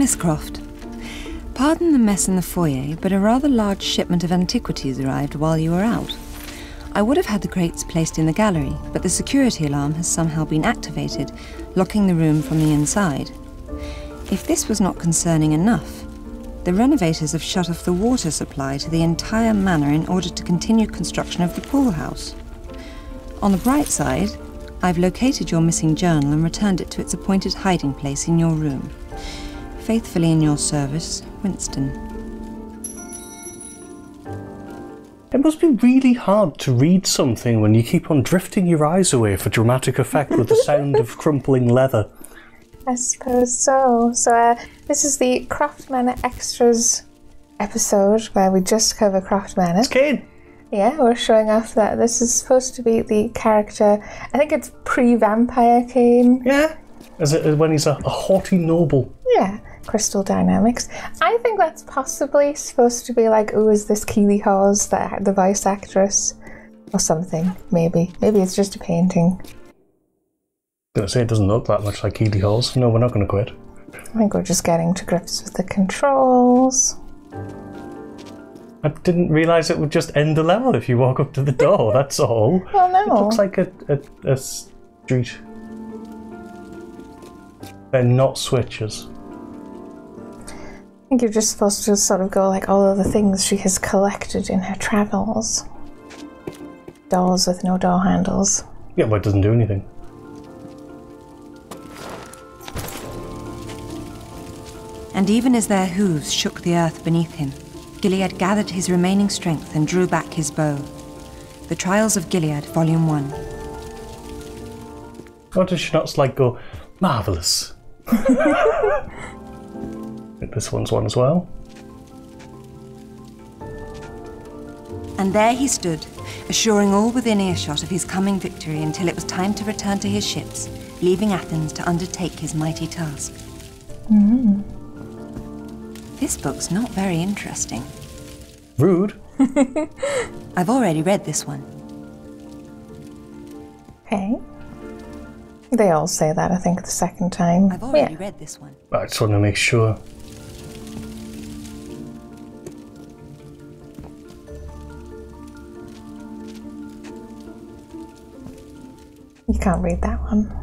Miss Croft, pardon the mess in the foyer, but a rather large shipment of antiquities arrived while you were out. I would have had the crates placed in the gallery, but the security alarm has somehow been activated, locking the room from the inside. If this was not concerning enough, the renovators have shut off the water supply to the entire manor in order to continue construction of the pool house. On the bright side, I've located your missing journal and returned it to its appointed hiding place in your room. Faithfully in your service, Winston. It must be really hard to read something when you keep on drifting your eyes away for dramatic effect with the sound of crumpling leather. I suppose so. So this is the Croft Manor Extras episode where we just cover Croft Manor. It's Kane! Yeah, we're showing off that this is supposed to be the character, I think it's pre-vampire Kane. Yeah, when he's a haughty noble. Yeah, Crystal Dynamics. I think that's possibly supposed to be like, oh, is this Keely Hawes, the voice actress? Or something, maybe. Maybe it's just a painting. I was going to say, it doesn't look that much like Keely Hawes. No, we're not going to quit. I think we're just getting to grips with the controls. I didn't realise it would just end the level if you walk up to the door, that's all. Well, no. It looks like a street. They're not switches. I think you're just supposed to sort of go like all of the things she has collected in her travels. Doors with no door handles. Yeah, but it doesn't do anything. And even as their hooves shook the earth beneath him, Gilead gathered his remaining strength and drew back his bow. The Trials of Gilead, Volume 1. What does she not like go, marvellous? This one's one as well. And there he stood, assuring all within earshot of his coming victory until it was time to return to his ships, leaving Athens to undertake his mighty task. This book's not very interesting. Rude. I've already read this one. Okay. They all say that, I think, the second time. I've already read this one. I just want to make sure. You can't read that one.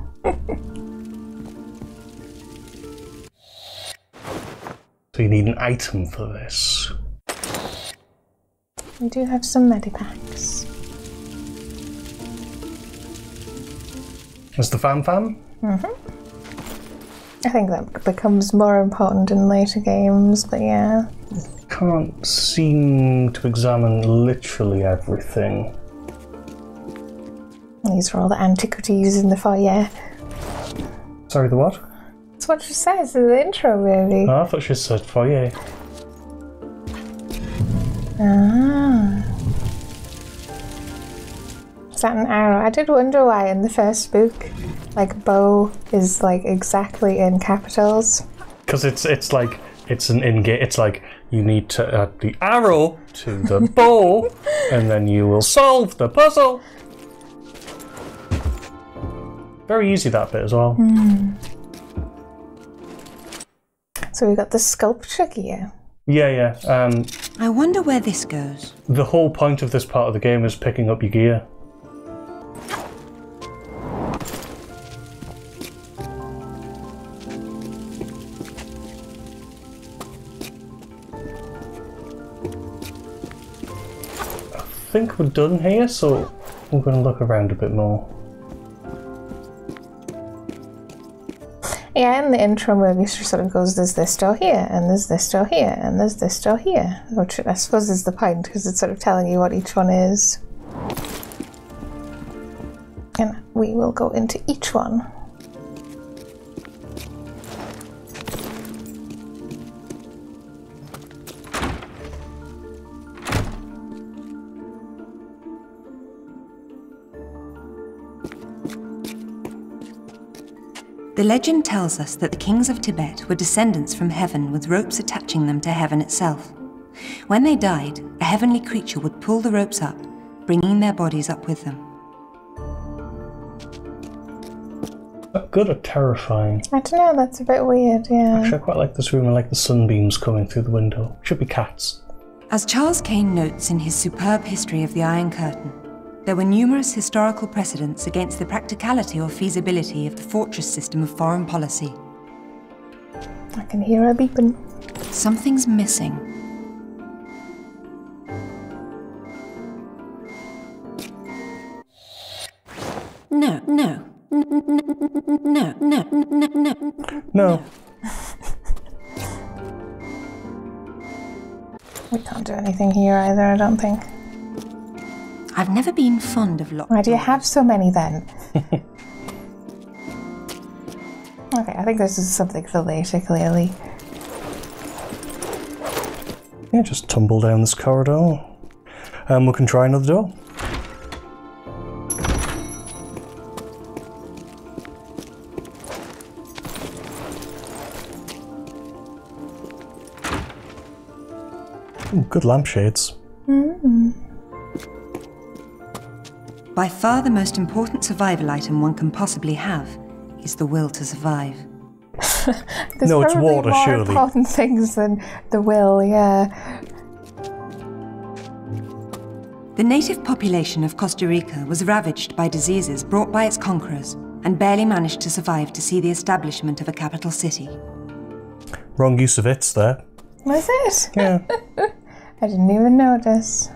So you need an item for this. We do have some medipacks. Is the fam? I think that becomes more important in later games, but yeah. Can't seem to examine literally everything. These are all the antiquities in the foyer. Sorry, the what? That's what she says in the intro, maybe. Oh, I thought she said foyer. Ah. Is that an arrow? I did wonder why in the first book, like, bow is like exactly in capitals. Because it's like, it's an in-game, it's like you need to add the arrow to the bow and then you will solve the puzzle. Very easy, that bit as well. So we got the sculpture gear. Yeah. I wonder where this goes. The whole point of this part of the game is picking up your gear. I think we're done here, so we're going to look around a bit more. Yeah, in the intro movie, she sort of goes, there's this door here, and there's this door here, and there's this door here. Which I suppose is the point, because it's sort of telling you what each one is. And we will go into each one. The legend tells us that the kings of Tibet were descendants from heaven with ropes attaching them to heaven itself. When they died, a heavenly creature would pull the ropes up, bringing their bodies up with them. Good or terrifying? I don't know, that's a bit weird, yeah. Actually, I quite like this room. I like the sunbeams coming through the window. Should be cats. As Charles Kane notes in his superb history of the Iron Curtain, there were numerous historical precedents against the practicality or feasibility of the fortress system of foreign policy. I can hear a beeping. Something's missing. No. No. We can't do anything here either, I don't think. I've never been fond of locked Why do you doors. have so many then? Okay, I think this is something for later, clearly. Yeah, just tumble down this corridor. We can try another door. Ooh, good lampshades. By far the most important survival item one can possibly have is the will to survive. There's No, it's probably water, more surely. important things than the will, yeah. The native population of Costa Rica was ravaged by diseases brought by its conquerors and barely managed to survive to see the establishment of a capital city. Wrong use of its there. Was it? Yeah. I didn't even notice.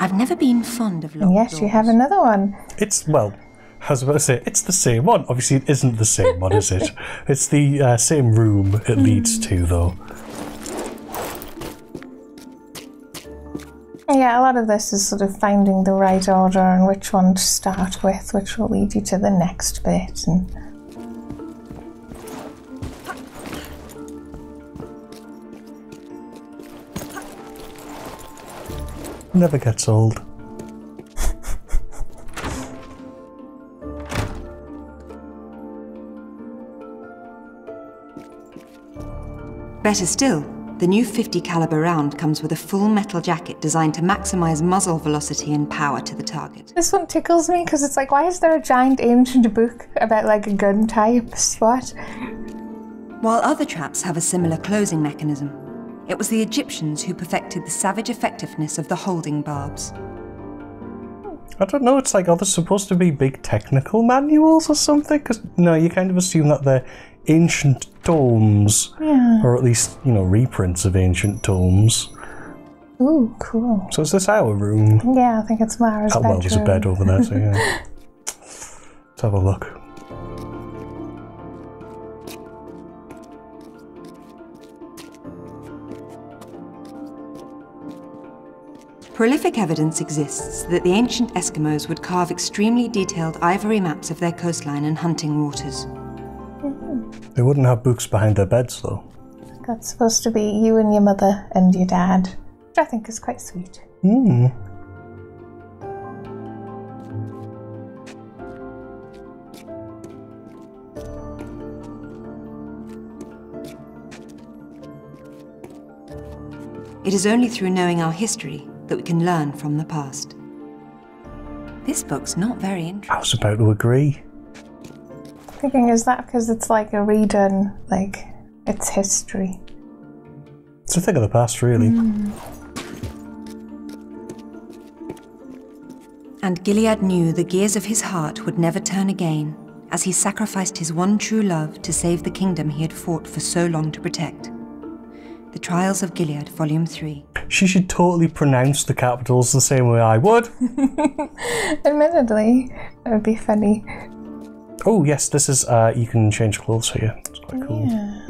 I've never been fond of locked And yes, doors. you have another one. It's, well, I was about to say, it's the same one. Obviously, it isn't the same one, is it? It's the same room it leads to, though. Yeah, a lot of this is sort of finding the right order and which one to start with, which will lead you to the next bit. And Never gets old. Better still, the new 50 caliber round comes with a full metal jacket designed to maximize muzzle velocity and power to the target. this one tickles me because it's like, why is there a giant ancient book about like gun types? What? While other traps have a similar closing mechanism, it was the Egyptians who perfected the savage effectiveness of the holding barbs. I don't know, it's like, are there supposed to be big technical manuals or something? Because, no, you kind of assume that they're ancient tomes. Yeah. Or at least, you know, reprints of ancient tomes. Ooh, cool. So is this our room? Yeah, I think it's Mara's Oh, bedroom. well, there's a bed over there, so yeah. Let's have a look. Prolific evidence exists that the ancient Eskimos would carve extremely detailed ivory maps of their coastline and hunting waters. They wouldn't have books behind their beds, though. That's supposed to be you and your mother and your dad, which I think is quite sweet. Hmm. It is only through knowing our history that we can learn from the past. This book's not very interesting. I was about to agree. Thinking, is that because it's like a redone, like, it's history? It's a thing of the past, really. And Gilead knew the gears of his heart would never turn again, as he sacrificed his one true love to save the kingdom he had fought for so long to protect. The Trials of Gilead, Volume 3. She should totally pronounce the capitals the same way I would. Admittedly, it would be funny. Oh, yes, this is, you can change clothes here. It's quite cool. Yeah.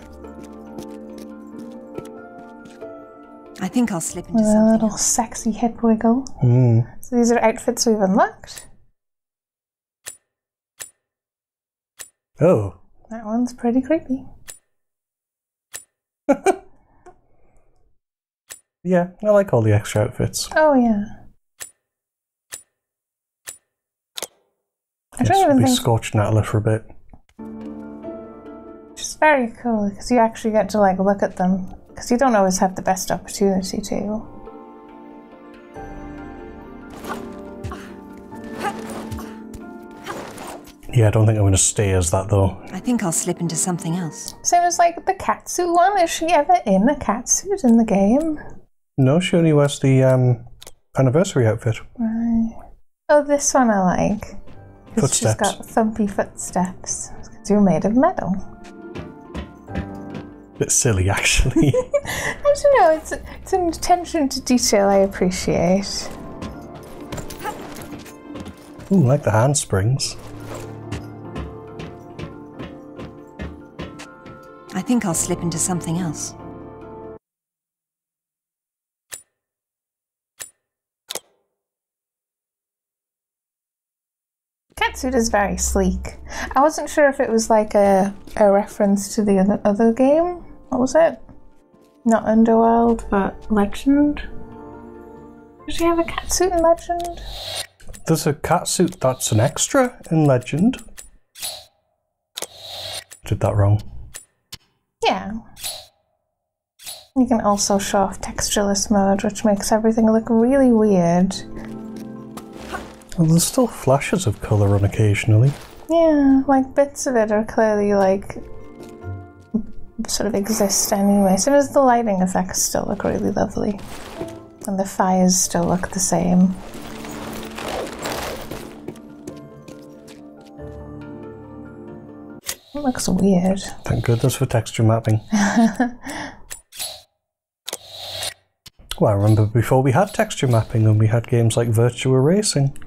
I think I'll slip into With a something little else. sexy hip wiggle. Hmm. So these are outfits we've unlocked. Oh. That one's pretty creepy. Yeah, I like all the extra outfits. Oh yeah. I Yes, don't we'll even be think scorched Natalie for a bit. it's very cool because you actually get to like look at them because you don't always have the best opportunity to. Yeah, I don't think I'm going to stay as that though. I think I'll slip into something else. Same as like the catsuit one. Is she ever in a catsuit in the game? No, she only wears the anniversary outfit. Right. Oh, this one I like. 'Cause she's Footsteps. got thumpy footsteps. Because you're made of metal. Bit silly, actually. I don't know, it's an attention to detail I appreciate. Ooh, like the handsprings. I think I'll slip into something else. Catsuit is very sleek. I wasn't sure if it was like a reference to the other game. What was it? Not Underworld, but Legend? Did she have a catsuit in Legend? There's a catsuit that's an extra in Legend. Did that wrong. Yeah. You can also show off textureless mode, which makes everything look really weird. Well, there's still flashes of colour on occasionally. Yeah, like bits of it are clearly like sort of exist anyway. As soon as the lighting effects still look really lovely. And the fires still look the same. It looks weird. Thank goodness for texture mapping. Well, I remember before we had texture mapping and we had games like Virtua Racing.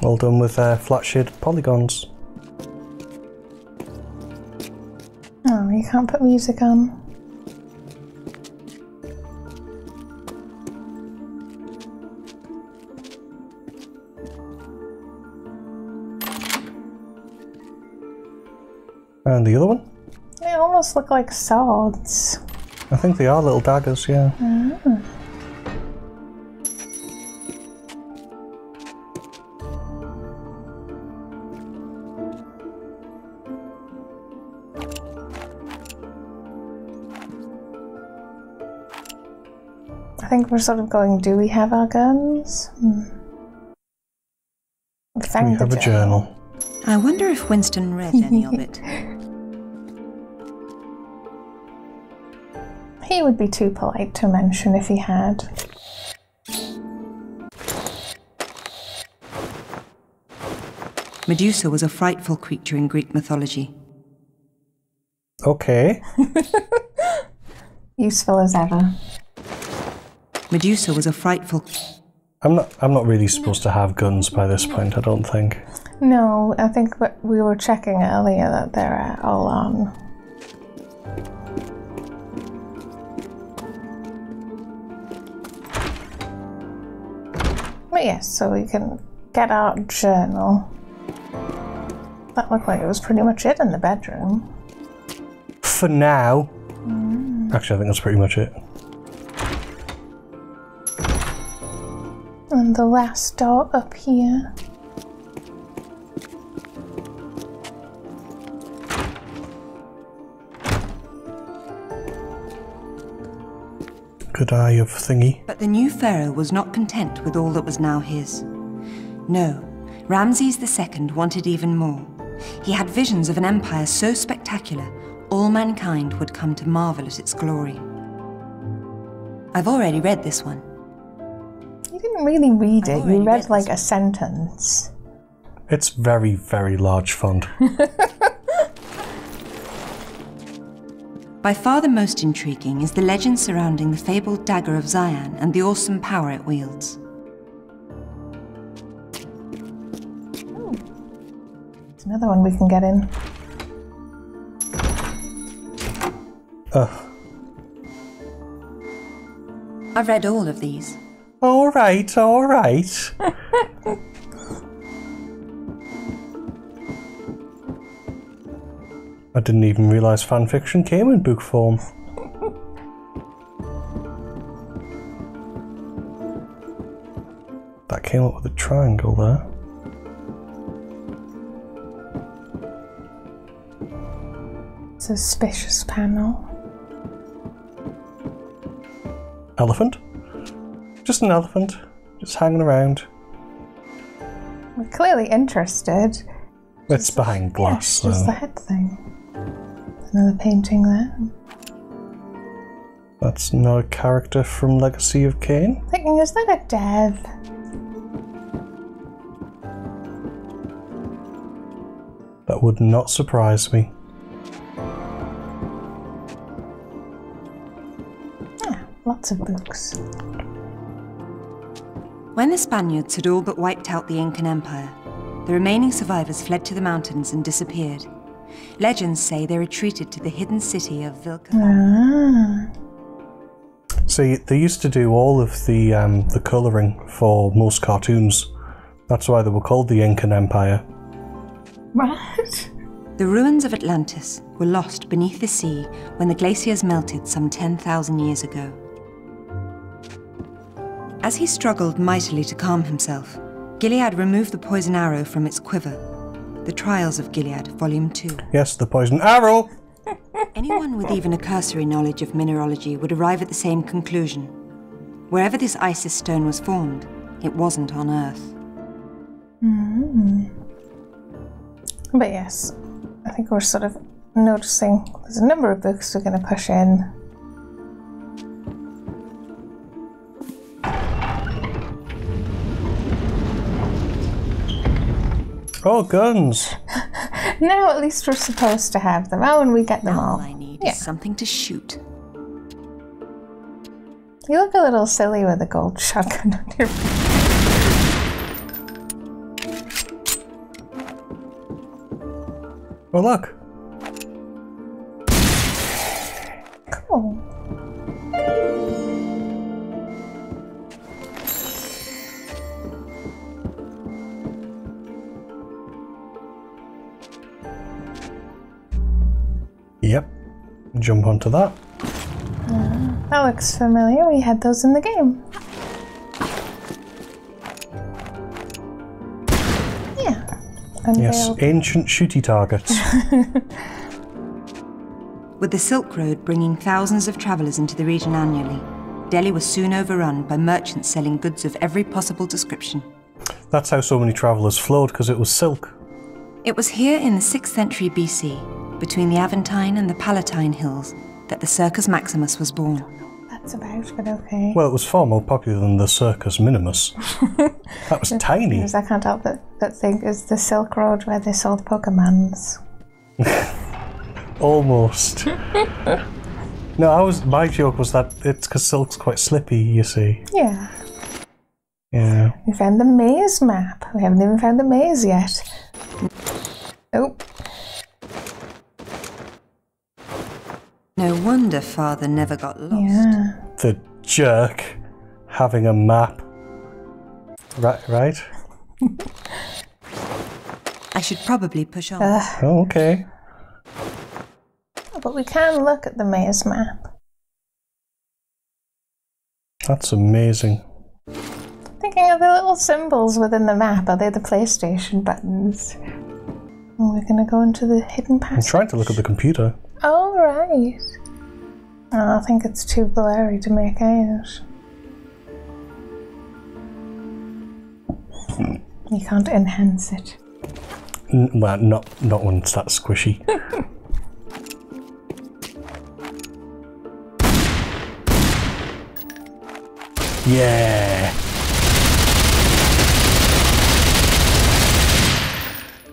All done with flat shaded polygons. Oh, you can't put music on. And the other one? They almost look like swords. I think they are little daggers, yeah. Ah. I think we're sort of going, do we have our guns? We found We have the a journal. I wonder if Winston read any of it. He would be too polite to mention if he had. Medusa was a frightful creature in Greek mythology. Okay. Useful as ever. Medusa was a frightful... I'm not really supposed to have guns by this point, I don't think. No, I think what we were checking earlier that they're all on. But yes, so we can get our journal. That looked like it was pretty much it in the bedroom. For now. Actually, I think that's pretty much it. And the last door up here. Good eye of thingy. But the new pharaoh was not content with all that was now his. No, Ramses II wanted even more. He had visions of an empire so spectacular, all mankind would come to marvel at its glory. I've already read this one. You didn't really read it, you already read read like this a sentence. It's very, very large font. By far the most intriguing is the legend surrounding the fabled dagger of Zion and the awesome power it wields. There's another one we can get in. I've read all of these. Alright, alright. I didn't even realise fanfiction came in book form. That came up with a triangle there. Suspicious panel. Elephant? Just an elephant. Just hanging around. We're clearly interested. It's behind glass, Yeah, just the though. head thing. Another painting there. That's not a character from Legacy of Kain. Thinking, is that a dev? That would not surprise me. Yeah, lots of books. When the Spaniards had all but wiped out the Incan Empire, the remaining survivors fled to the mountains and disappeared. Legends say they retreated to the hidden city of Vilcabamba. See, they used to do all of the colouring for most cartoons. That's why they were called the Incan Empire. What? The ruins of Atlantis were lost beneath the sea when the glaciers melted some 10,000 years ago. As he struggled mightily to calm himself, Gilead removed the poison arrow from its quiver. The Trials of Gilead, Volume 2. Yes, the poison arrow! Anyone with even a cursory knowledge of mineralogy would arrive at the same conclusion. Wherever this Isis stone was formed, it wasn't on Earth. But yes, I think we're sort of noticing there's a number of books we're going to push in. Oh, guns! Now at least we're supposed to have them. Oh, and we get them all. All I need Yeah. is something to shoot. You look a little silly with a gold shotgun on your... Oh, look! Cool. Yep. Jump onto that. That looks familiar. We had those in the game. Yeah. Yes, Unveiled. ancient shooty targets. With the Silk Road bringing thousands of travellers into the region annually, Delhi was soon overrun by merchants selling goods of every possible description. That's how so many travellers flowed, because it was silk. It was here in the 6th century BC, between the Aventine and the Palatine hills, that the Circus Maximus was born. That's about, but okay. Well, it was far more popular than the Circus Minimus. That was tiny. Because I can't help but think it's the Silk Road where they sold Pokemons. Almost. No, my joke was that it's because silk's quite slippy, you see. Yeah. Yeah. We found the maze map. We haven't even found the maze yet. Oh. No wonder Father never got lost. Yeah. The jerk having a map. Right? I should probably push on. Oh, okay. But we can look at the maze map. That's amazing. Thinking of the little symbols within the map. Are they the PlayStation buttons? Oh, we're gonna go into the hidden I'm passage. trying to look at the computer. Oh, right. Oh, I think it's too blurry to make out. You can't enhance it. Well, not when it's that squishy. Yeah.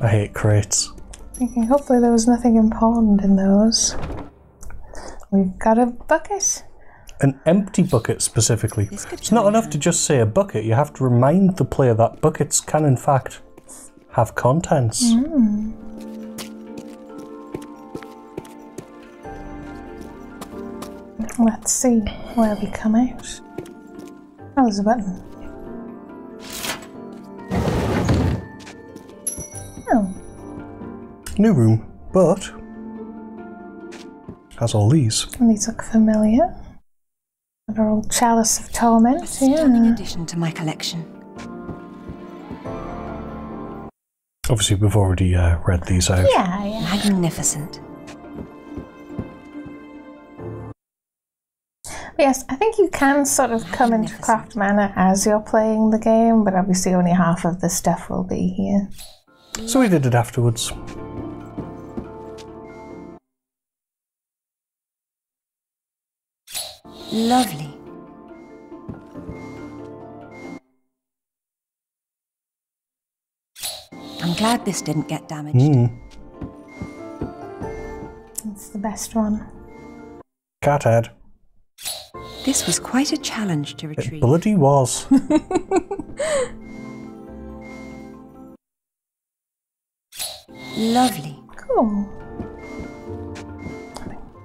I hate crates. Thinking hopefully there was nothing important in those. We've got a bucket. An empty bucket specifically. This could It's not turn enough out. to just say a bucket. You have to remind the player that buckets can in fact have contents. Let's see where we come out. Oh, there's a button. Oh, New room, but has all these. and these look familiar. And our old chalice of torment, Stunning yeah. addition to my collection. Obviously, we've already read these out. Yeah, yeah. Magnificent. Yes, I think you can sort of come into Croft Manor as you're playing the game, but obviously only half of the stuff will be here. So we did it afterwards. Lovely. I'm glad this didn't get damaged. It's the best one. Cat head. This was quite a challenge to retrieve. It bloody was. Lovely. Cool.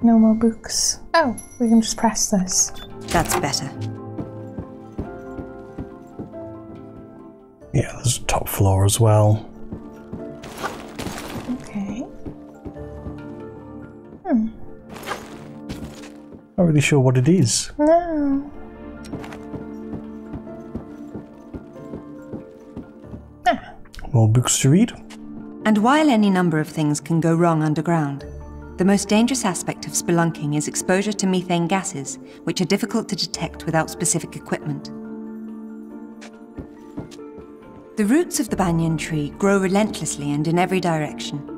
No more books. Oh, we can just press this. That's better. Yeah, there's a top floor as well. Okay. Not really sure what it is. No. More books to read. And while any number of things can go wrong underground, the most dangerous aspect of spelunking is exposure to methane gases, which are difficult to detect without specific equipment. The roots of the banyan tree grow relentlessly and in every direction.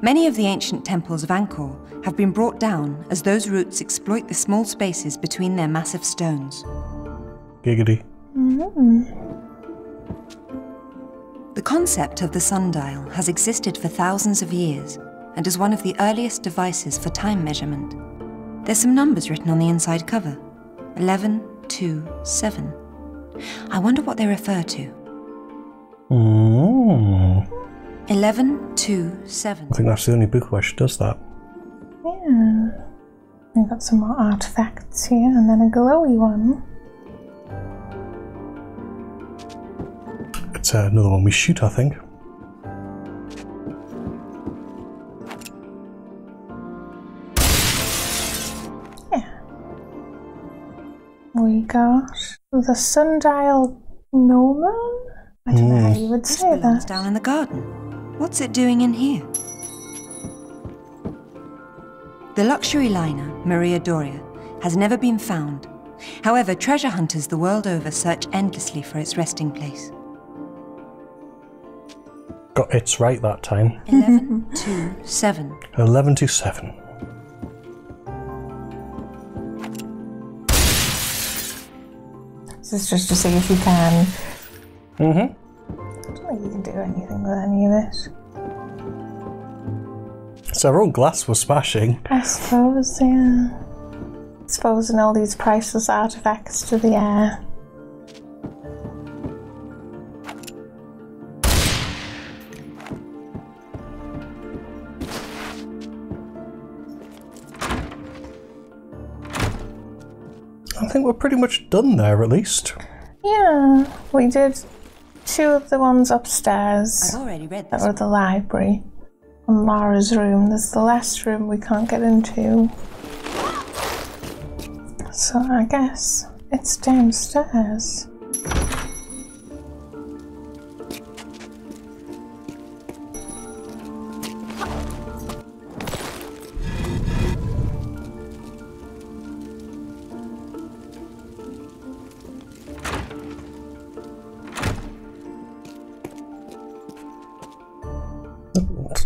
Many of the ancient temples of Angkor have been brought down as those roots exploit the small spaces between their massive stones. Giggity. The concept of the sundial has existed for thousands of years and is one of the earliest devices for time measurement. There's some numbers written on the inside cover. 11, 2, 7. I wonder what they refer to. 11, 2, 7. I think that's the only book where she does that. Yeah. We've got some more artifacts here, and then a glowy one. It's another one we shoot, I think. Yeah. We got the sundial gnomon? I don't know how you would say Belongs that. down in the garden. What's it doing in here? The luxury liner, Maria Doria, has never been found. However, treasure hunters the world over search endlessly for its resting place. Got it's right that time. 11, 2, 7. 11 to 7. This is just to see if you can. I don't think you can do anything with any of it. So our own glass was smashing. I suppose, yeah. Exposing all these priceless artifacts to the air. I think we're pretty much done there, at least. Yeah, we did 2 of the ones upstairs. I've already read That this. were the library. And Lara's room. There's the last room we can't get into. So I guess it's downstairs.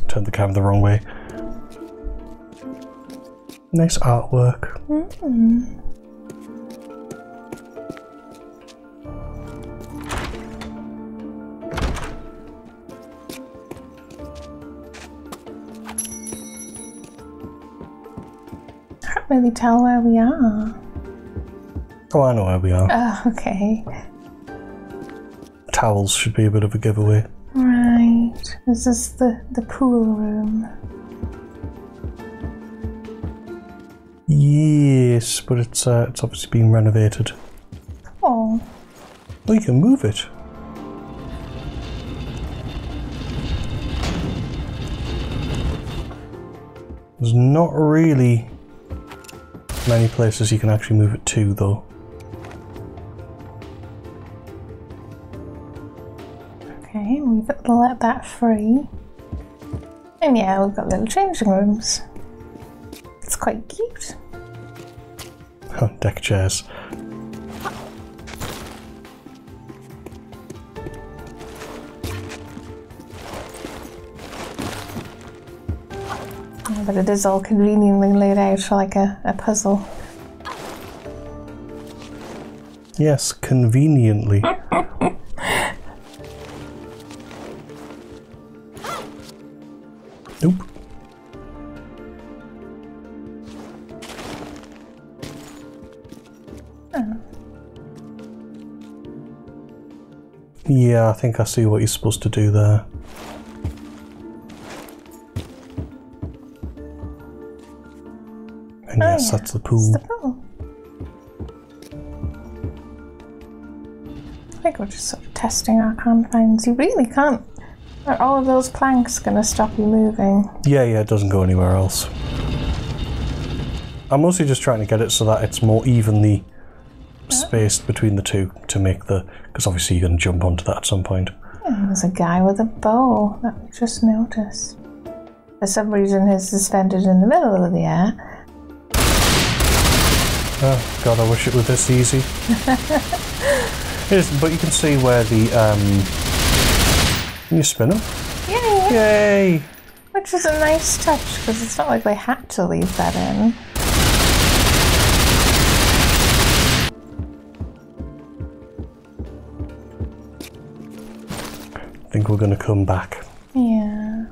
Turned the camera the wrong way. Nice artwork. Can't really tell where we are. Oh, I know where we are. Oh, okay. Towels should be a bit of a giveaway. Right. This is the pool room. Yes, but it's obviously being renovated. Oh. Oh, you can move it. There's not really many places you can actually move it to, though. Okay, we've let that free. And yeah, we've got little changing rooms. It's quite cute. Oh, deck chairs. Oh, but it is all conveniently laid out for like a puzzle. Yes, conveniently. Nope. Oh. Yeah, I think I see what you're supposed to do there. And yes, that's the pool. That's the pool. I think we're just sort of testing our confines. You really can't. Are all of those planks going to stop you moving? Yeah, it doesn't go anywhere else. I'm mostly just trying to get it so that it's more evenly spaced between the two to make the... Because obviously you're going to jump onto that at some point. Yeah, there's a guy with a bow that we just noticed. For some reason he's suspended in the middle of the air. Oh god, I wish it were this easy. It isn't, but you can see where the... Can you spin them? Yay! Yay! Which is a nice touch, because it's not like they had to leave that in. I think we're going to come back. Yeah.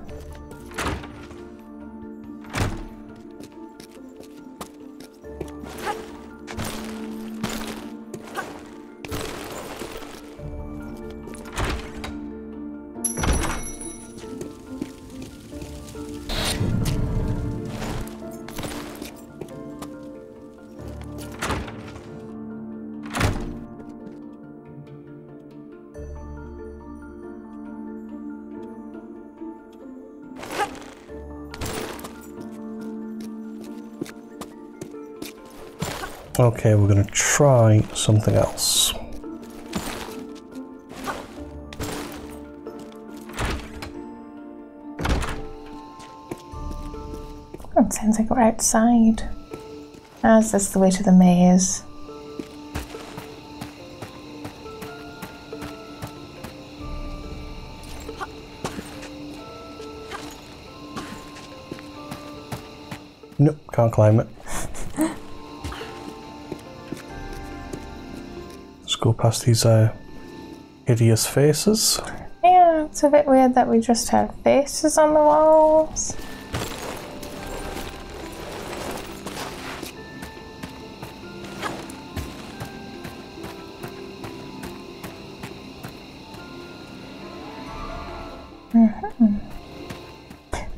Okay, we're going to try something else. Oh, it sounds like we're outside. As that's the way to the maze. Nope, can't climb it. Let's go past these hideous faces. Yeah, it's a bit weird that we just have faces on the walls.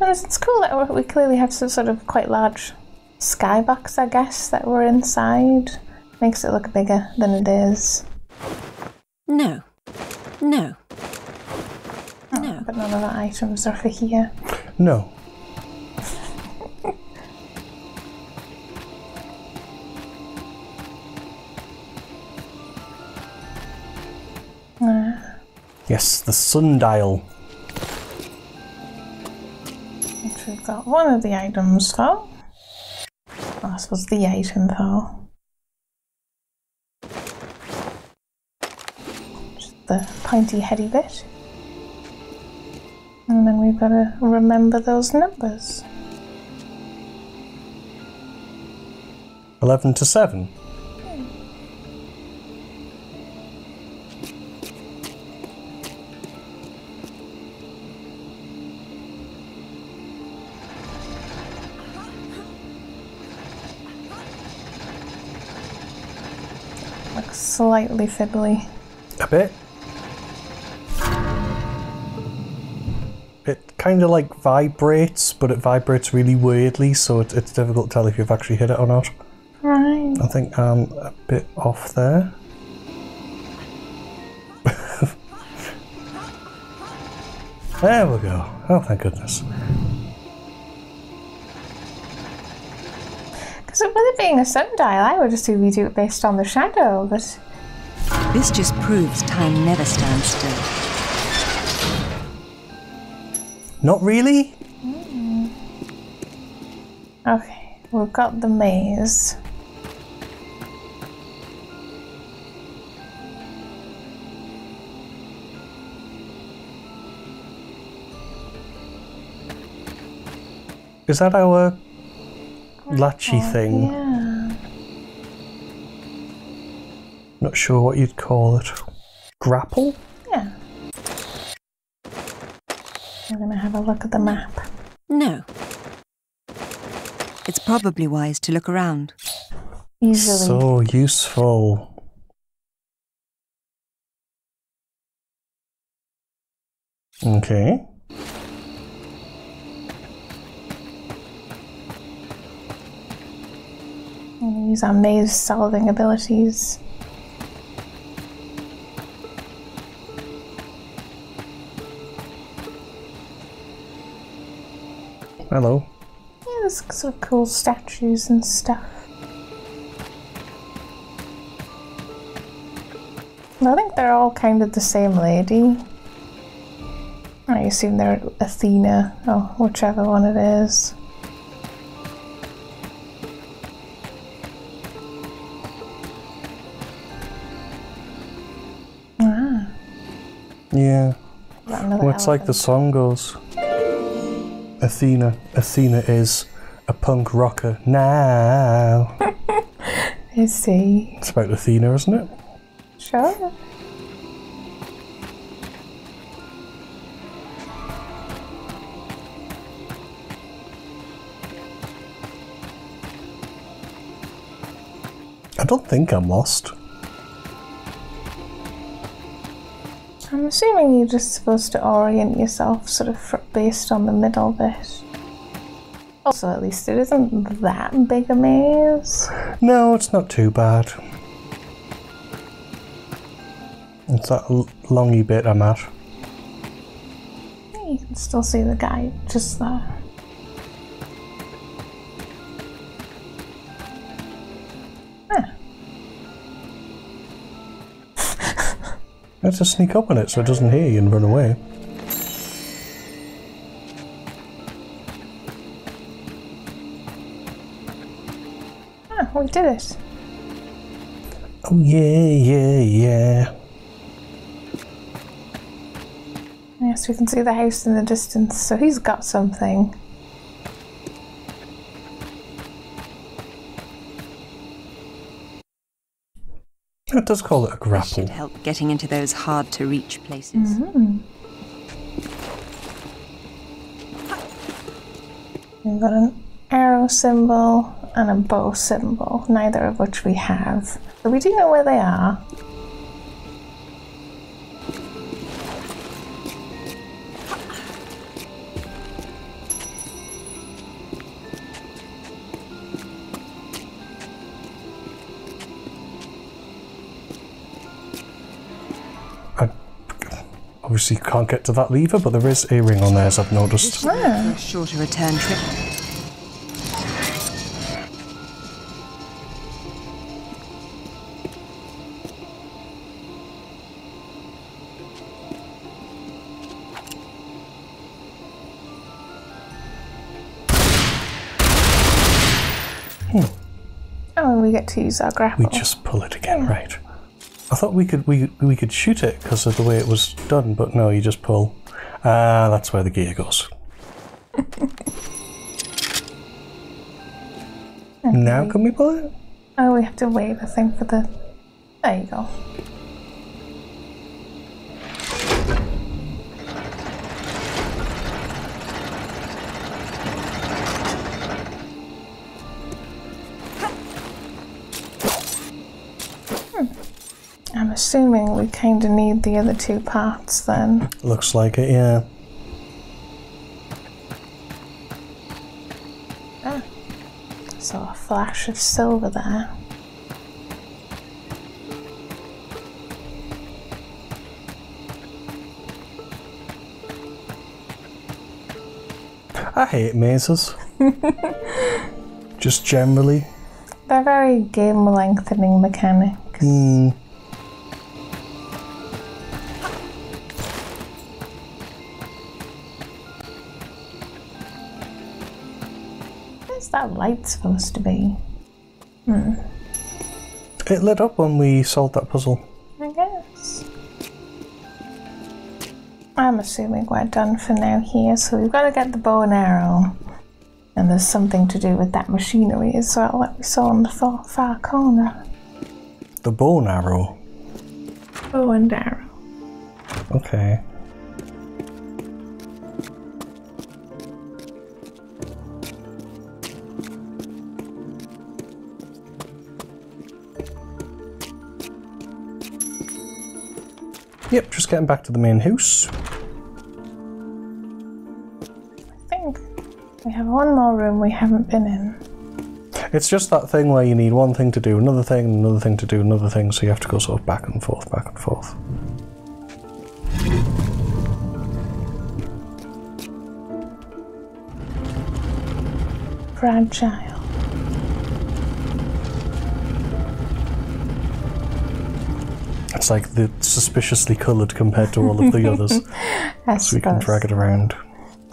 It's cool that we clearly have some sort of quite large skybox, I guess, that we're inside. Makes it look bigger than it is. No. No. Oh, No. but none of the items are for here. No. Yes, the sundial. Which we've got one of the items for. Well, I suppose the item for. Just the pointy heady bit. And then we've got to remember those numbers. 11 to 7. Looks slightly fiddly. A bit. It kind of like vibrates, but it vibrates really weirdly, so it's difficult to tell if you've actually hit it or not. Right. I think I'm a bit off there. There we go. Oh, thank goodness. Because with it being a sundial, I would assume you do it based on the shadow, but... This just proves time never stands still. Not really? Okay, we've got the maze. Is that our latchy thing? Yeah. Not sure what you'd call it. Grapple? Yeah. I'm gonna have a look at the map. No. It's probably wise to look around. Easily. So useful. Okay. Use our maze solving abilities. Hello. Yeah, there's sort of cool statues and stuff. I think they're all kind of the same lady. I assume they're Athena, or whichever one it is. Ah. Yeah. Another Well, it's like the elephant. song goes. Athena. Athena is a punk rocker now. I see. It's about Athena, isn't it? Sure. I don't think I'm lost. I'm assuming you're just supposed to orient yourself sort of based on the middle bit. Also, at least it isn't that big a maze. No, it's not too bad. It's that longy bit I'm at. You can still see the guy just there. Let's just sneak up on it so it doesn't hear you and run away. Ah, we did it. Oh yeah. Yes, we can see the house in the distance, so he's got something. It does call it a Should grapple. help getting into those hard-to-reach places. We've got an arrow symbol and a bow symbol, neither of which we have. So we do know where they are. Obviously can't get to that lever, but there is a ring on there as I've noticed. For a shorter return trip. Oh, and we get to use our grapple. We just pull it again, right? I thought we could shoot it because of the way it was done, but no, you just pull. Ah, that's where the gear goes. Now can we pull it? Oh, we have to wait, I think, for the... There you go. I'm assuming we kind of need the other two parts then. Looks like it, yeah. Saw a flash of silver there. I hate mazes. Just generally. They're very game lengthening mechanics. Where's that light supposed to be? It lit up when we solved that puzzle. I guess. I'm assuming we're done for now here, so we've got to get the bow and arrow. And there's something to do with that machinery as well that we saw in the far corner. The bow and arrow? Bow and arrow. Okay. Yep, just getting back to the main house. I think we have one more room we haven't been in. It's just that thing where you need one thing to do, another thing, another thing to do, another thing, so you have to go sort of back and forth, back and forth. Fragile. It's like the suspiciously coloured compared to all of the others. So we can drag it around.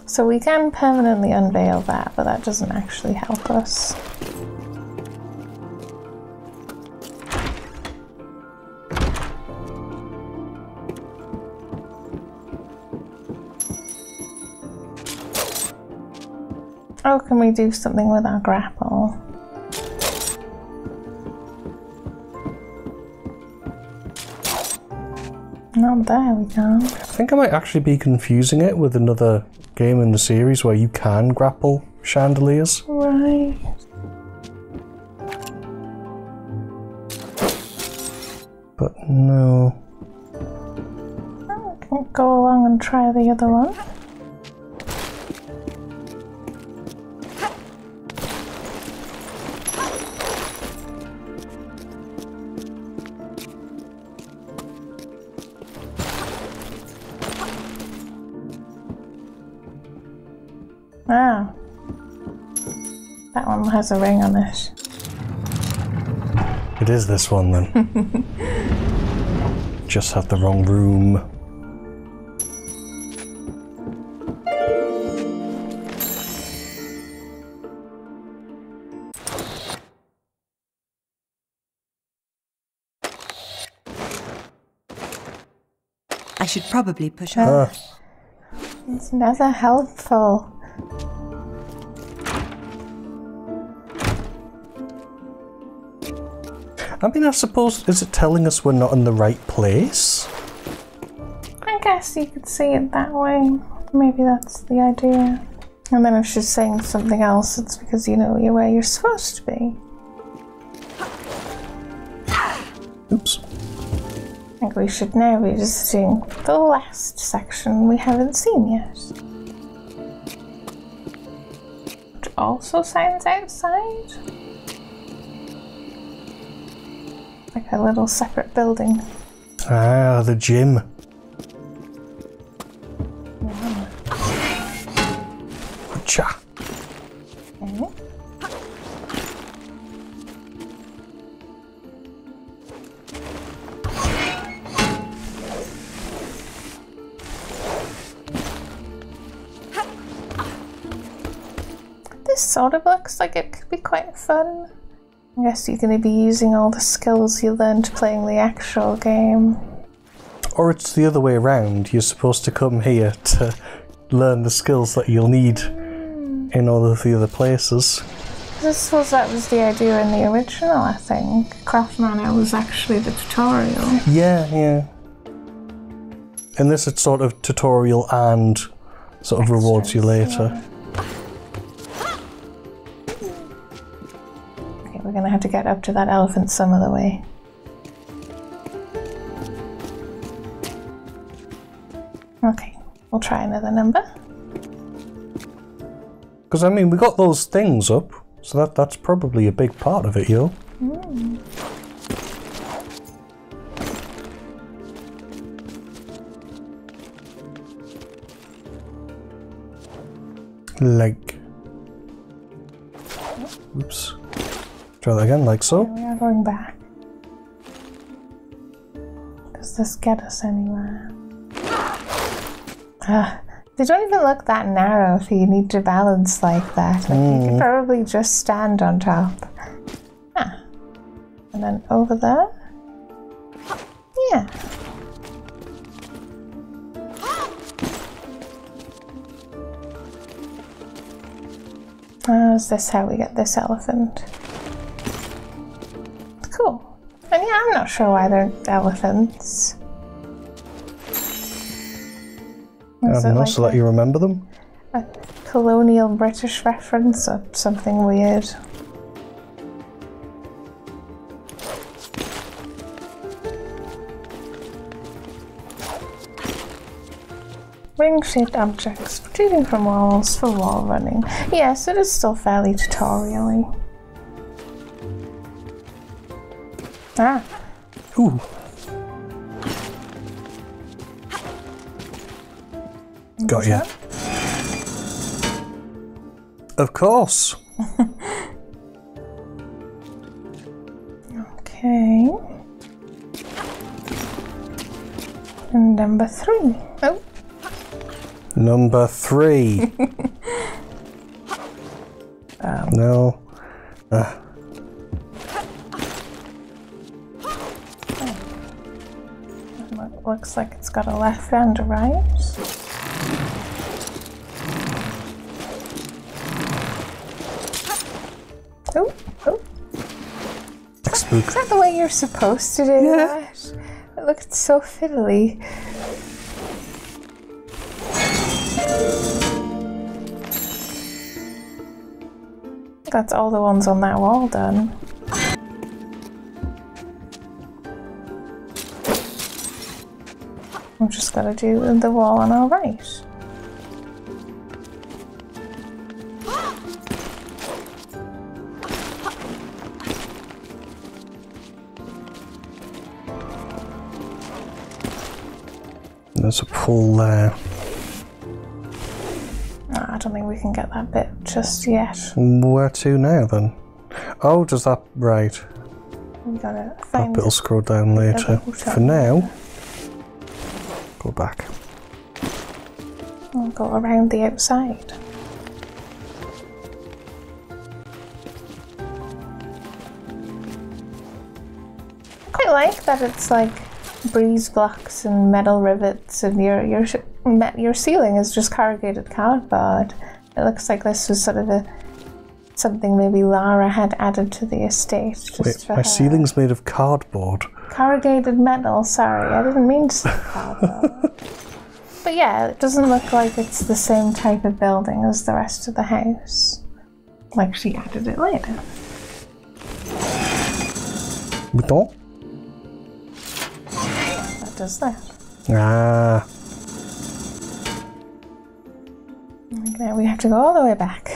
So we can permanently unveil that, but that doesn't actually help us. Oh, can we do something with our grapple? Not there we go. I think I might actually be confusing it with another game in the series where you can grapple chandeliers. Right. But no. Oh, we can go along and try the other one. Ah, that one has a ring on it. It is this one then. Just had the wrong room. I should probably push her. It's never helpful. I mean, I suppose, is it telling us we're not in the right place? I guess you could see it that way. Maybe that's the idea. And then if she's saying something else, it's because you know you're where you're supposed to be. Oops. I think we should now be visiting the last section we haven't seen yet. Which also sounds outside. Like a little separate building. Ah, the gym. Cha. Okay. This sort of looks like it could be quite fun. I guess you're going to be using all the skills you learned playing the actual game. Or it's the other way around. You're supposed to come here to learn the skills that you'll need in all of the other places. I suppose that was the idea in the original, I think. Croft Manor was actually the tutorial. Yeah, yeah. In this it's sort of tutorial and sort of rewards you later. Yeah. We're going to have to get up to that elephant some other way. Okay, we'll try another number. Because, I mean, we got those things up, so that's probably a big part of it, yo. Like... Oops. Try that again, like so. Yeah, we are going back. Does this get us anywhere? They don't even look that narrow if you need to balance like that. Like you could probably just stand on top. Ah. And then over there? Yeah. Is this how we get this elephant? Cool. And yeah, I'm not sure why they're elephants. I don't know, so that you remember them? A colonial British reference or something weird. Ring-shaped objects protruding from walls for wall running. Yes, it is still fairly tutorial-y. Ah. Ooh. Got ya. Of course. Okay. And number 3. Oh. Number 3. No. Looks like it's got a left and a right. Oh, oh. Is that the way you're supposed to do that? It looked so fiddly. That's all the ones on that wall done. We've just got to do the wall on our right. There's a pull there. I don't think we can get that bit just yet. Where to now then? Oh, does that right? We gotta find that bit'll scroll down later. For now, go back. We'll go around the outside. I quite like that it's like breeze blocks and metal rivets, and your ceiling is just corrugated cardboard. It looks like this was sort of something maybe Lara had added to the estate. Just Wait, my ceiling's made of cardboard. Corrugated metal, sorry, I didn't mean to say cardboard. But yeah, it doesn't look like it's the same type of building as the rest of the house. Like she added it later. Bouton? That does that. Ah. Now we have to go all the way back.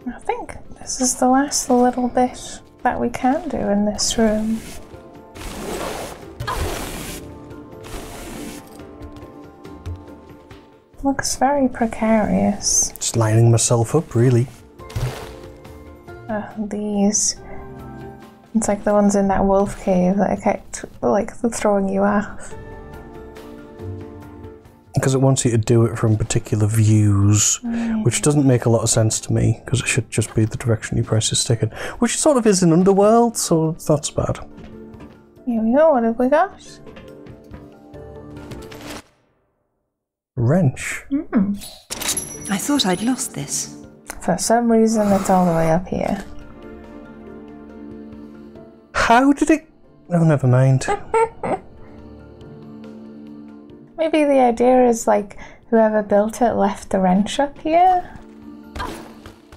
I think this is the last little bit that we can do in this room. Looks very precarious. Just lining myself up, really. These. It's like the ones in that wolf cave that I kept like throwing you off. Because it wants you to do it from particular views, which doesn't make a lot of sense to me, because it should just be the direction you press your stick in. Which sort of is in Underworld, so that's bad. Here we go, what have we got? Wrench. I thought I'd lost this. For some reason it's all the way up here. How did it... Oh, never mind. Maybe the idea is like whoever built it left the wrench up here.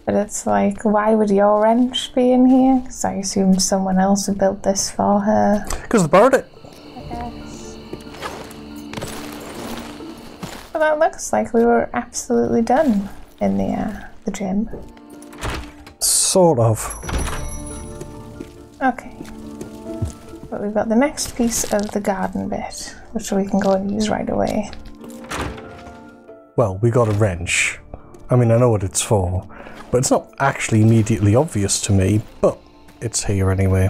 But it's like, why would your wrench be in here? Because I assumed someone else had built this for her. Because they borrowed it. I guess. But that looks like we were absolutely done in the gym. Sort of. Okay. But we've got the next piece of the garden bit, which we can go and use right away. Well, we got a wrench. I mean, I know what it's for, but it's not actually immediately obvious to me, but it's here anyway.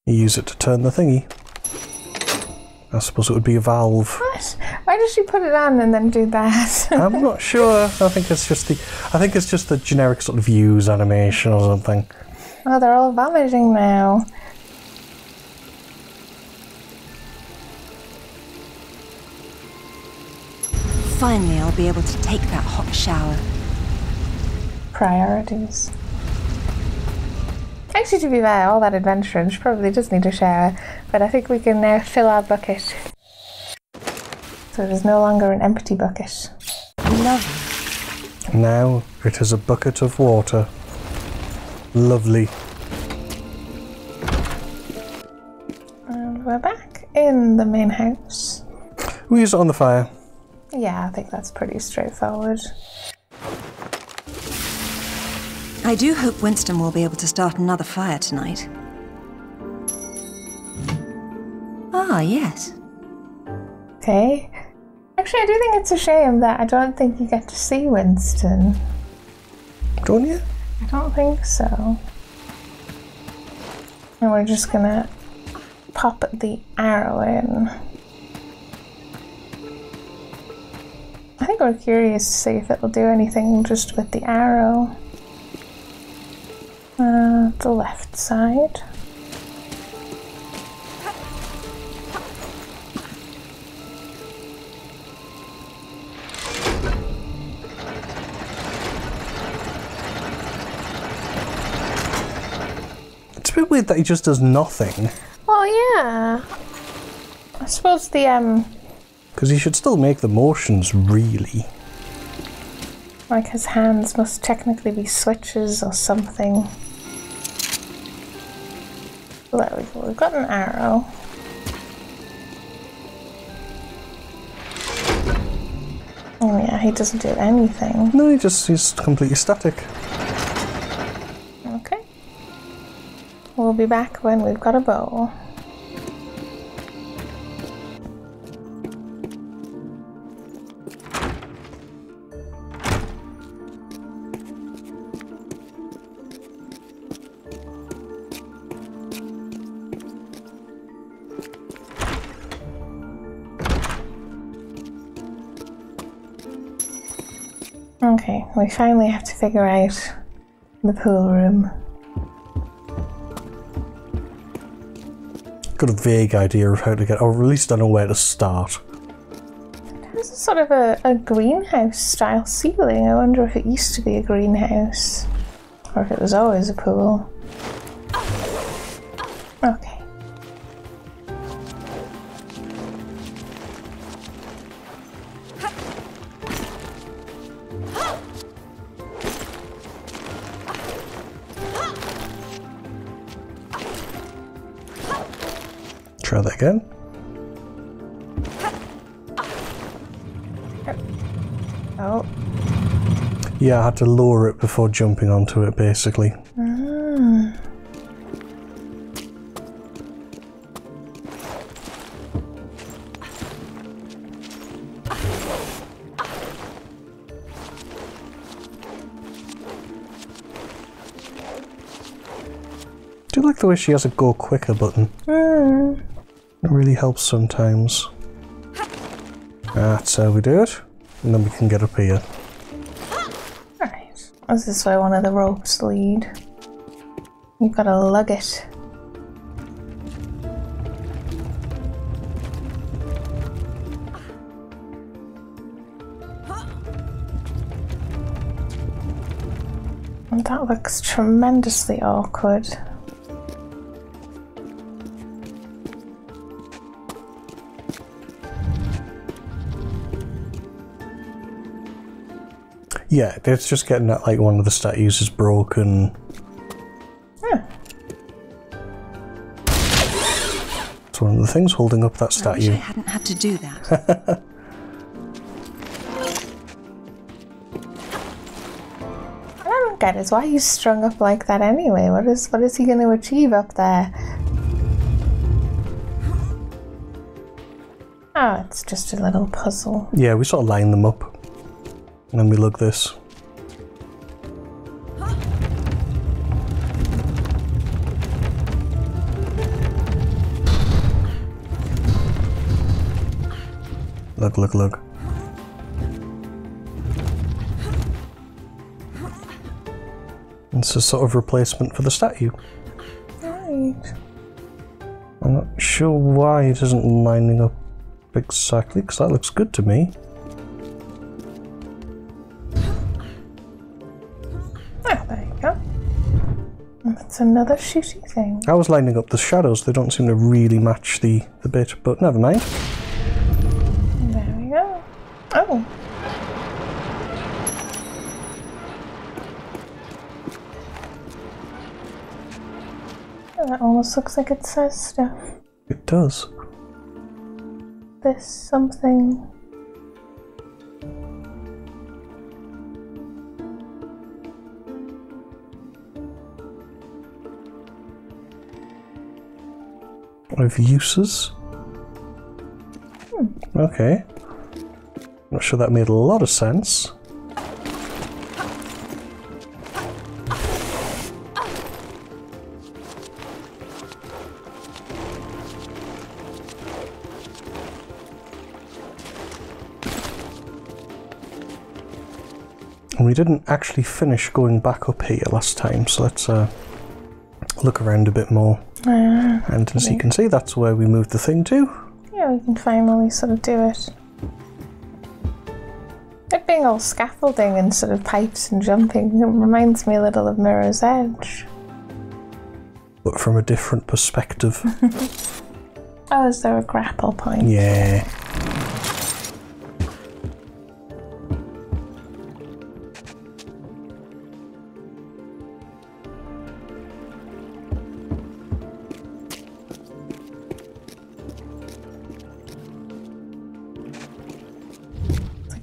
You use it to turn the thingy. I suppose it would be a valve. What? Why did she put it on and then do that? I'm not sure. I think it's just the generic sort of use animation or something. Oh, they're all vomiting now. Finally, I'll be able to take that hot shower. Priorities. Actually, to be fair, all that adventuring, she probably does need a shower, but I think we can now fill our bucket. So it is no longer an empty bucket. Lovely. Now it is a bucket of water. Lovely. And we're back in the main house. We use it on the fire. Yeah, I think that's pretty straightforward. I do hope Winston will be able to start another fire tonight. Ah, yes. Okay. Actually, I do think it's a shame that I don't think you get to see Winston. Don't you? I don't think so. And we're just gonna pop the arrow in. I think we're curious to see if it'll do anything just with the arrow. The left side. It's a bit weird that he just does nothing. Well, yeah. I suppose the Because he should still make the motions, really. like his hands must technically be switches or something. There we go, we've got an arrow. Oh yeah, he doesn't do anything. No, he's completely static. Okay. We'll be back when we've got a bow. Okay, we finally have to figure out the pool room. Got a vague idea of how to get, or at least I know where to start. There's a sort of a greenhouse style ceiling. I wonder if it used to be a greenhouse or if it was always a pool. Okay. Try that again. Oh. Yeah, I had to lower it before jumping onto it, basically. I do like the way she has a go quicker button. It really helps sometimes. That's how we do it. And then we can get up here. Alright. Is this where one of the ropes lead? You've got to lug it. And that looks tremendously awkward. Yeah, it's just getting that, like, one of the statues is broken. It's one of the things holding up that statue. I wish I hadn't had to do that. I don't get is why he's strung up like that anyway. What is he going to achieve up there? Oh, it's just a little puzzle. Yeah, we sort of line them up. And then we lug this. Lug, lug, lug. It's a sort of replacement for the statue. Right. I'm not sure why it isn't lining up exactly, because that looks good to me. Oh, there you go. That's another shooty thing. I was lining up the shadows, they don't seem to really match the bit, but never mind. There we go. Oh. Oh, that almost looks like it says stuff. It does. This something. Of uses? Okay. Not sure that made a lot of sense. And we didn't actually finish going back up here last time, so let's look around a bit more. And as you can see, that's where we moved the thing to. Yeah, we can finally sort of do it. It being all scaffolding and sort of pipes and jumping, it reminds me a little of Mirror's Edge. But from a different perspective. Oh, is there a grapple point? Yeah.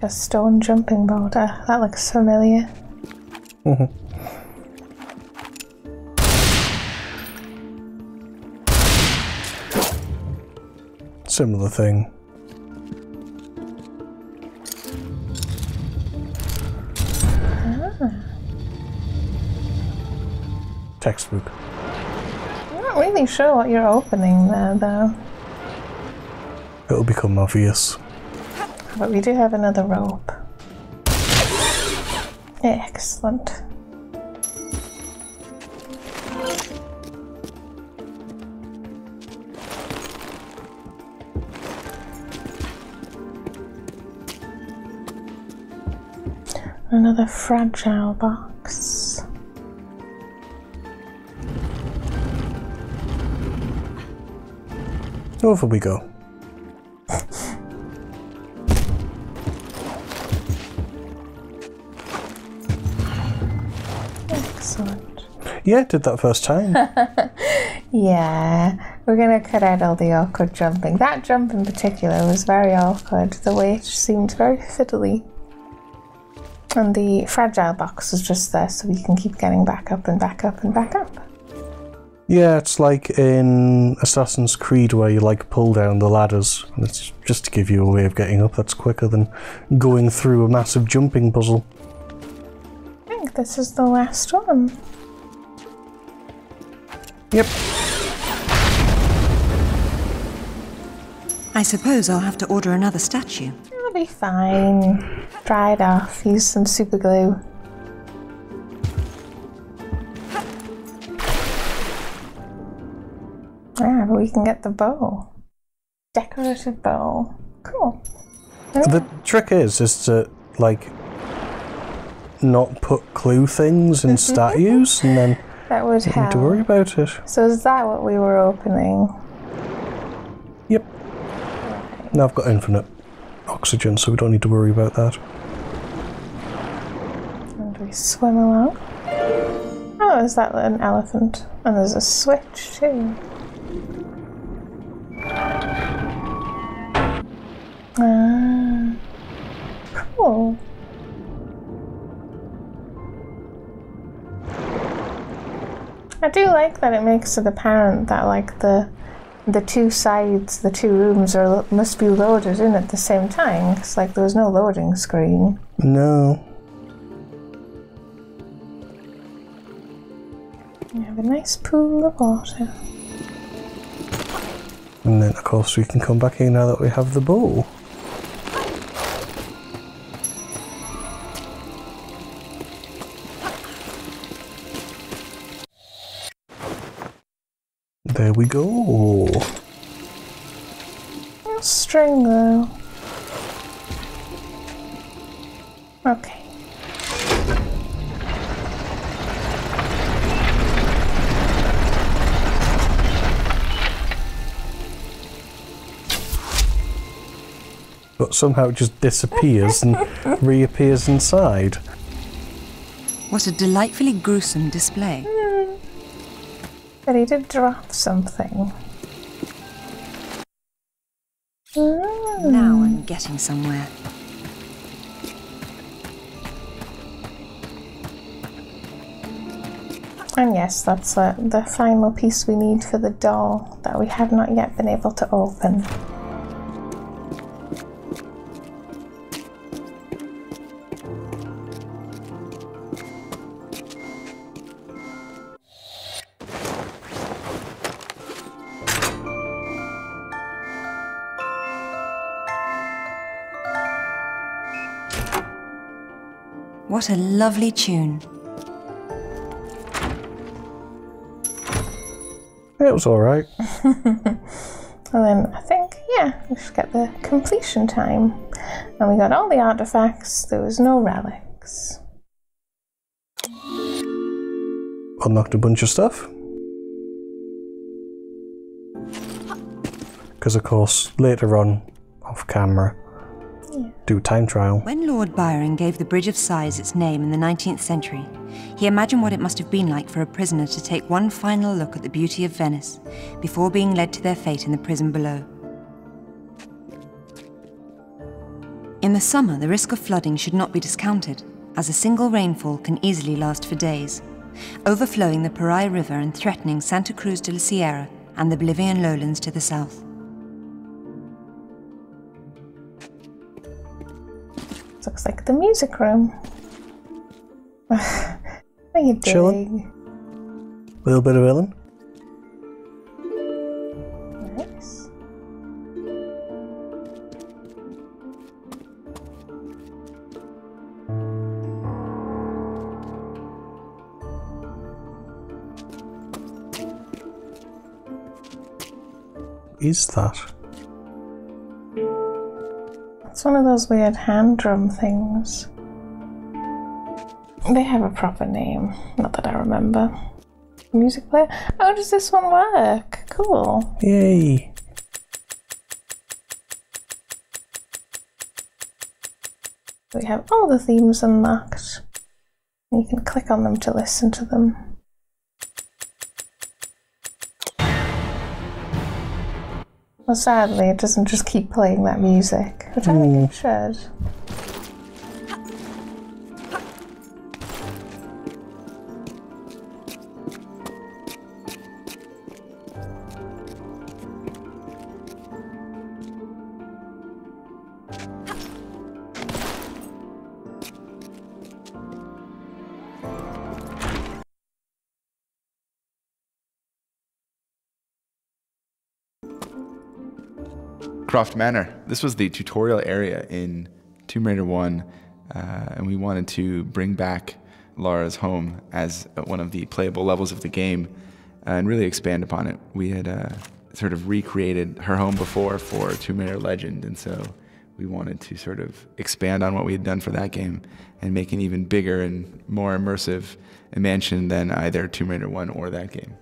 A stone jumping boulder. That looks familiar. Similar thing. Textbook. I'm not really sure what you're opening there, though. It'll become obvious. But we do have another rope. Excellent. Another fragile box. Over we go. Excellent. Yeah, did that first time. Yeah, we're gonna cut out all the awkward jumping. That jump in particular was very awkward. The weight seemed very fiddly. And the fragile box is just there so we can keep getting back up and back up and back up. Yeah, it's like in Assassin's Creed where you like pull down the ladders. And it's just to give you a way of getting up that's quicker than going through a massive jumping puzzle. I think this is the last one. Yep. I suppose I'll have to order another statue. It'll be fine. Dry it off, use some super glue. Ah, but we can get the bow. Decorative bow. Cool. The trick is to, like, not put clue things in statues, and then That would you don't help. need to worry about it. So is that what we were opening? Yep. Now I've got infinite oxygen, so we don't need to worry about that. And we swim along. Oh, is that an elephant? And there's a switch too. Ah, cool. I do like that it makes it apparent that, like, the the two sides, the two rooms must be loaded in at the same time. It's like there was no loading screen. No. You have a nice pool of water. And then, of course, we can come back here now that we have the bowl. There we go. No string, though. Okay. But somehow it just disappears and reappears inside. What a delightfully gruesome display. But he did drop something. Now I'm getting somewhere. And yes, that's the final piece we need for the doll that we have not yet been able to open. What a lovely tune. It was alright. And then I think, yeah, we should get the completion time. And we got all the artifacts, there was no relics. Unlocked a bunch of stuff. Because, of course, later on, off camera, do time trial. When Lord Byron gave the Bridge of Sighs its name in the 19th century, he imagined what it must have been like for a prisoner to take one final look at the beauty of Venice before being led to their fate in the prison below. In the summer, the risk of flooding should not be discounted, as a single rainfall can easily last for days, overflowing the Parai River and threatening Santa Cruz de la Sierra and the Bolivian lowlands to the south. Looks like the music room. How you doing? Chilling. Little bit of Ellen. Nice. Is that? It's one of those weird hand drum things. They have a proper name, not that I remember. Music player? Oh, does this one work? Cool. Yay! We have all the themes unlocked. You can click on them to listen to them. Well, sadly, it doesn't just keep playing that music, which I think it should. Croft Manor. This was the tutorial area in Tomb Raider 1, and we wanted to bring back Lara's home as one of the playable levels of the game and really expand upon it. We had sort of recreated her home before for Tomb Raider Legend, and so we wanted to sort of expand on what we had done for that game and make an even bigger and more immersive mansion than either Tomb Raider 1 or that game.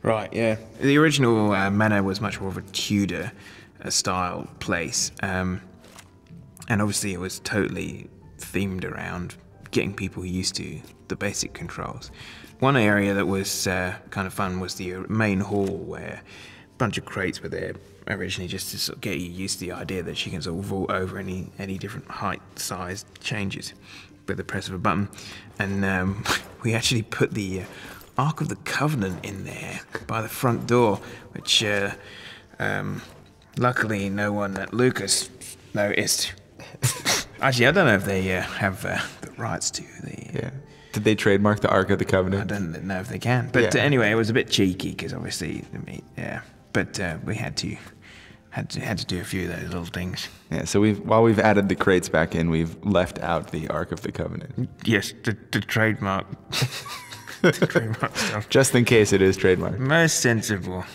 Right, yeah. The original Manor was much more of a Tudor style place, and obviously it was totally themed around getting people used to the basic controls. One area that was kind of fun was the main hall, where a bunch of crates were there originally just to sort of get you used to the idea that you can sort of vault over any different height, size changes with the press of a button. And we actually put the Ark of the Covenant in there by the front door, which luckily no one at Lucas noticed. Actually, I don't know if they have the rights to the... Yeah. Did they trademark the Ark of the Covenant? I don't know if they can. But anyway, it was a bit cheeky because obviously, yeah. But we had to do a few of those little things. Yeah, so while we've added the crates back in, we've left out the Ark of the Covenant. Yes, the trademark. The trademark stuff. Just in case it is trademarked. Most sensible.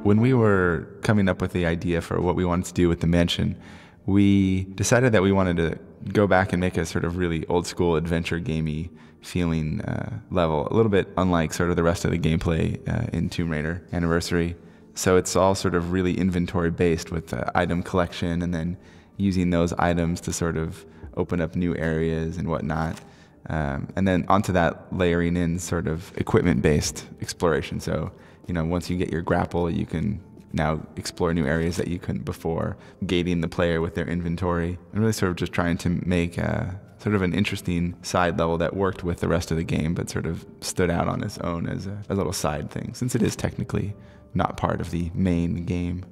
When we were coming up with the idea for what we wanted to do with the mansion, we decided that we wanted to go back and make a sort of really old school adventure gamey feeling level, a little bit unlike sort of the rest of the gameplay in Tomb Raider Anniversary. So it's all sort of really inventory based with item collection and then using those items to sort of open up new areas and whatnot. And then onto that layering in sort of equipment based exploration. So, you know, once you get your grapple, you can now explore new areas that you couldn't before, gating the player with their inventory, and really sort of just trying to make sort of an interesting side level that worked with the rest of the game, but sort of stood out on its own as a little side thing, since it is technically not part of the main game.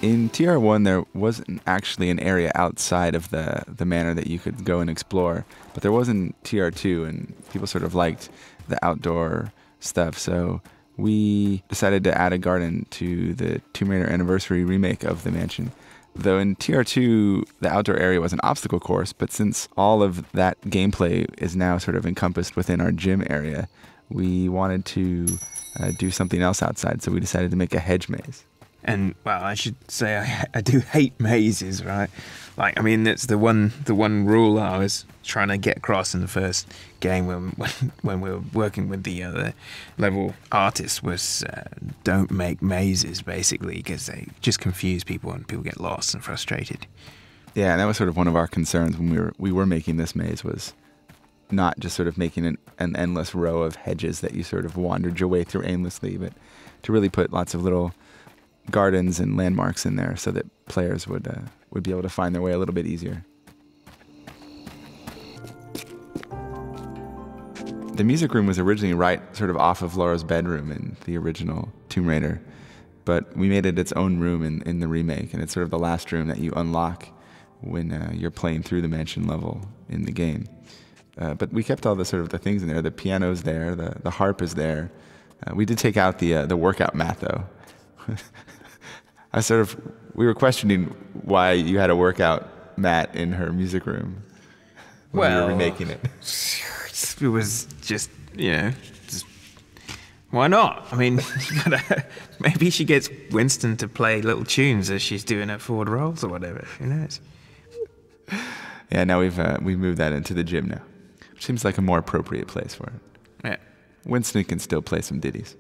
In TR1, there wasn't actually an area outside of the manor that you could go and explore, but there was in TR2, and people sort of liked the outdoor stuff, so we decided to add a garden to the Tomb Raider Anniversary remake of the mansion. Though in TR2, the outdoor area was an obstacle course, but since all of that gameplay is now sort of encompassed within our gym area, we wanted to do something else outside, so we decided to make a hedge maze. And, well, I should say I do hate mazes, right? Like, I mean, that's the one rule I was trying to get across in the first game when we were working with the level artists was don't make mazes, basically, because they just confuse people and people get lost and frustrated. Yeah, and that was sort of one of our concerns when we were making this maze, was not just sort of making an endless row of hedges that you sort of wandered your way through aimlessly, but to really put lots of little gardens and landmarks in there so that players would be able to find their way a little bit easier. The music room was originally right sort of off of Laura's bedroom in the original Tomb Raider, but we made it its own room in the remake, and it's sort of the last room that you unlock when you're playing through the mansion level in the game. But we kept all the sort of the things in there. The piano's there, the harp is there. We did take out the workout mat though. We were questioning why you had a workout mat in her music room when we were remaking it. It was just, why not? I mean, maybe she gets Winston to play little tunes as she's doing her forward rolls or whatever. Who knows? Yeah, now we've moved that into the gym now, which seems like a more appropriate place for it. Yeah. Winston can still play some ditties.